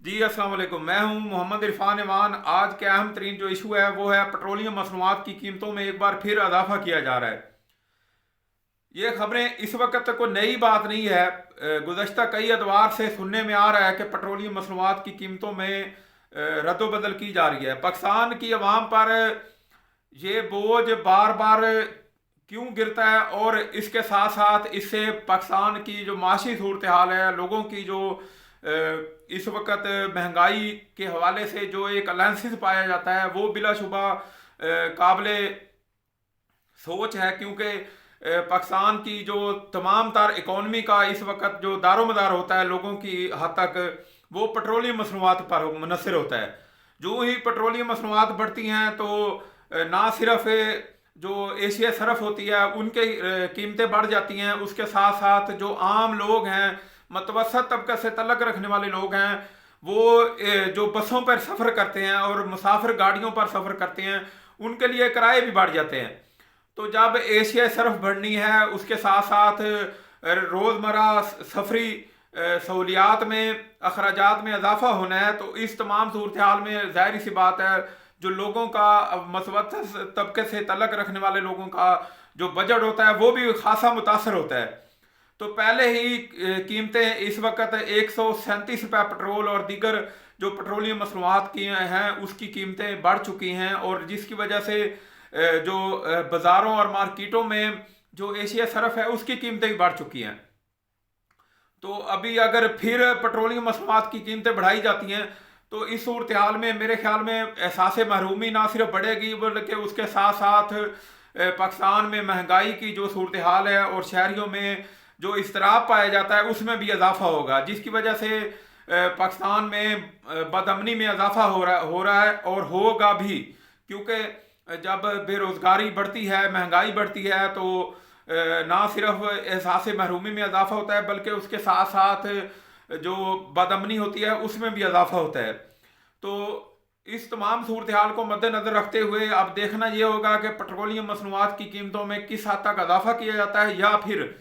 जी अस्सलाम वालेकुम। मैं हूं मोहम्मद इरफान ईमान। आज के अहम तरीन जो इशू है वो है पेट्रोलियम मसनूआत की कीमतों में एक बार फिर इजाफा किया जा रहा है। ये खबरें इस वक्त तक कोई नई बात नहीं है। गुज़श्ता कई अदवार से सुनने में आ रहा है कि पेट्रोलियम मसनूआत की कीमतों में रद्दबदल की जा रही है। पाकिस्तान की आवाम पर ये बोझ बार बार क्यों गिरता है, और इसके साथ साथ इससे पाकिस्तान की जो माशी सूरत हाल है, लोगों की जो इस वक्त महंगाई के हवाले से जो एक अलाइंसिस पाया जाता है वो बिलाशुबा काबिले सोच है। क्योंकि पाकिस्तान की जो तमाम तार इकॉनमी का इस वक्त जो दारोमदार होता है लोगों की हद तक, वो पेट्रोलियम मसनूआत पर मुनसर होता है। जो ही पेट्रोलियम मसनूआत बढ़ती हैं तो ना सिर्फ जो एशिया सरफ होती है उनके कीमतें बढ़ जाती हैं, उसके साथ साथ जो आम लोग हैं, मतवसत तबके से तल्लक रखने वाले लोग हैं, वो जो बसों पर सफ़र करते हैं और मुसाफिर गाड़ियों पर सफ़र करते हैं, उनके लिए किराए भी बढ़ जाते हैं। तो जब एशिया सरफ बढ़नी है, उसके साथ साथ रोज़मर्रा सफरी सहूलियात में अखराजात में इजाफा होना है, तो इस तमाम सूरत हाल में ज़ाहिर सी बात है जो लोगों का मसवत तबके से तल्लक रखने वाले लोगों का जो बजट होता है वो भी खासा मुतासर होता है। तो पहले ही कीमतें इस वक्त 137 रुपये पेट्रोल और दीगर जो पेट्रोलियम मसनूआत की हैं उसकी कीमतें बढ़ चुकी हैं, और जिसकी वजह से जो बाज़ारों और मार्केटों में जो एशिया सरफ है उसकी कीमतें भी बढ़ चुकी हैं। तो अभी अगर फिर पेट्रोलियम मसनूआत की कीमतें बढ़ाई जाती हैं तो इस सूरत हाल में मेरे ख्याल में एहसास महरूमी ना सिर्फ बढ़ेगी बल्कि उसके साथ साथ पाकिस्तान में महंगाई की जो सूरत हाल है और शहरियों में जो इसतराब पाया जाता है उसमें भी इजाफा होगा, जिसकी वजह से पाकिस्तान में बदअमनी में इजाफा हो रहा है और होगा भी। क्योंकि जब बेरोज़गारी बढ़ती है, महंगाई बढ़ती है, तो ना सिर्फ एहसास महरूमी में इजाफा होता है बल्कि उसके साथ साथ जो बदअमनी होती है उसमें भी इजाफा होता है। तो इस तमाम सूरत हाल को मद्देनज़र रखते हुए अब देखना ये होगा कि पेट्रोलियम मसनूआत की कीमतों में किस हद तक इजाफा किया जाता है, या फिर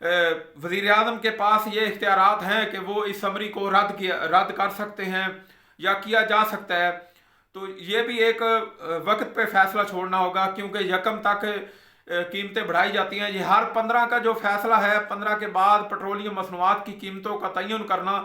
वज़ीर आज़म के पास ये इख्तियारात हैं कि वो इस समरी को रद्द कर सकते हैं या किया जा सकता है। तो ये भी एक वक्त पे फैसला छोड़ना होगा, क्योंकि यकम तक कीमतें बढ़ाई जाती हैं। ये हर 15 का जो फैसला है, 15 के बाद पेट्रोलियम मसनूआत की कीमतों का तयन करना,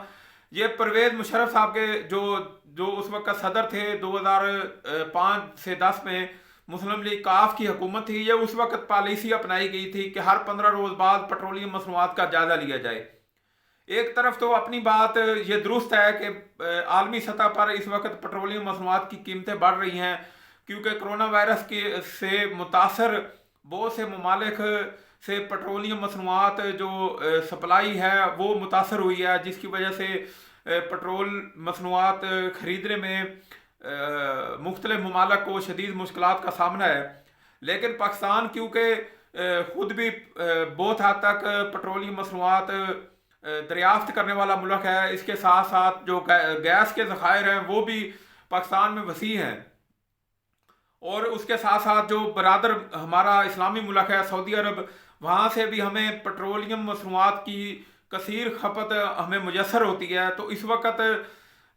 ये परवेज़ मुशर्रफ साहब के जो उस वक्त सदर थे 2005 से 10 में मुस्लिम लीग काफ की हुकूमत थी, ये उस वक्त पॉलिसी अपनाई गई थी कि हर 15 रोज़ बाद पेट्रोलियम मसनूआत का जायज़ा लिया जाए। एक तरफ तो अपनी बात ये दुरुस्त है कि आलमी सतह पर इस वक्त पेट्रोलियम मसनूआत की कीमतें बढ़ रही हैं, क्योंकि कोरोना वायरस के से मुतासर बहुत से ममालिक से पेट्रोलियम मसनूआत जो सप्लाई है वो मुतासर हुई है, जिसकी वजह से पेट्रोल मसनूआत ख़रीदने में मुख्तलिफ ममालिक को शदीद मुश्किलात का सामना है। लेकिन पाकिस्तान क्योंकि ख़ुद भी बहुत हद तक पेट्रोलियम मसनूआत दरियाफ्त करने वाला मुल्क है, इसके साथ साथ जो गैस के ज़खायर हैं वो भी पाकिस्तान में वसी हैं, और उसके साथ साथ जो बरादर हमारा इस्लामी मुल्क है सऊदी अरब, वहाँ से भी हमें पेट्रोलियम मसनूआत की कसीर खपत हमें मुयसर होती है। तो इस वक्त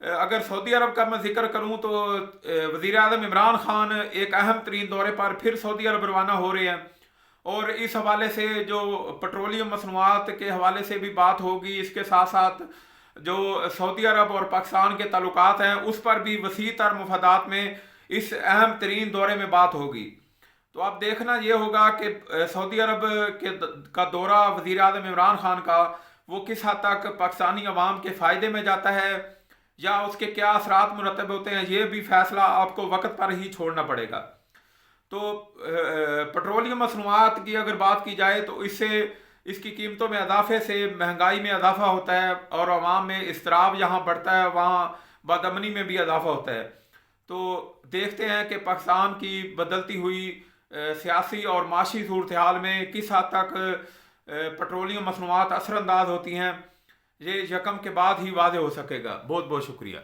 अगर सऊदी अरब का मैं जिक्र करूँ तो वज़ीर आज़म इमरान खान एक अहम तरीन दौरे पर फिर सऊदी अरब रवाना हो रहे हैं, और इस हवाले से जो पेट्रोलियम मसनूआत के हवाले से भी बात होगी। इसके साथ साथ जो सऊदी अरब और पाकिस्तान के ताल्लुकात हैं उस पर भी वसी तर मफादात में इस अहम तरीन दौरे में बात होगी। तो अब देखना ये होगा कि सऊदी अरब का दौरा वज़ीर आज़म इमरान खान का वो किस हद तक पाकिस्तानी अवाम के फ़ायदे में जाता है या उसके क्या असरात मुरतब होते हैं, ये भी फ़ैसला आपको वक्त पर ही छोड़ना पड़ेगा। तो पेट्रोलियम मसनूआत की अगर बात की जाए तो इससे इसकी कीमतों में इजाफे से महंगाई में इजाफा होता है, और अवाम में इसतराब जहाँ बढ़ता है वहाँ बदअमनी में भी इजाफा होता है। तो देखते हैं कि पाकिस्तान की बदलती हुई सियासी और माशी सूरत हाल में किस हद तक पेट्रोलियम मसनूआत असरअंदाज होती हैं, ये यकम के बाद ही वाज़ेह हो सकेगा। बहुत बहुत शुक्रिया।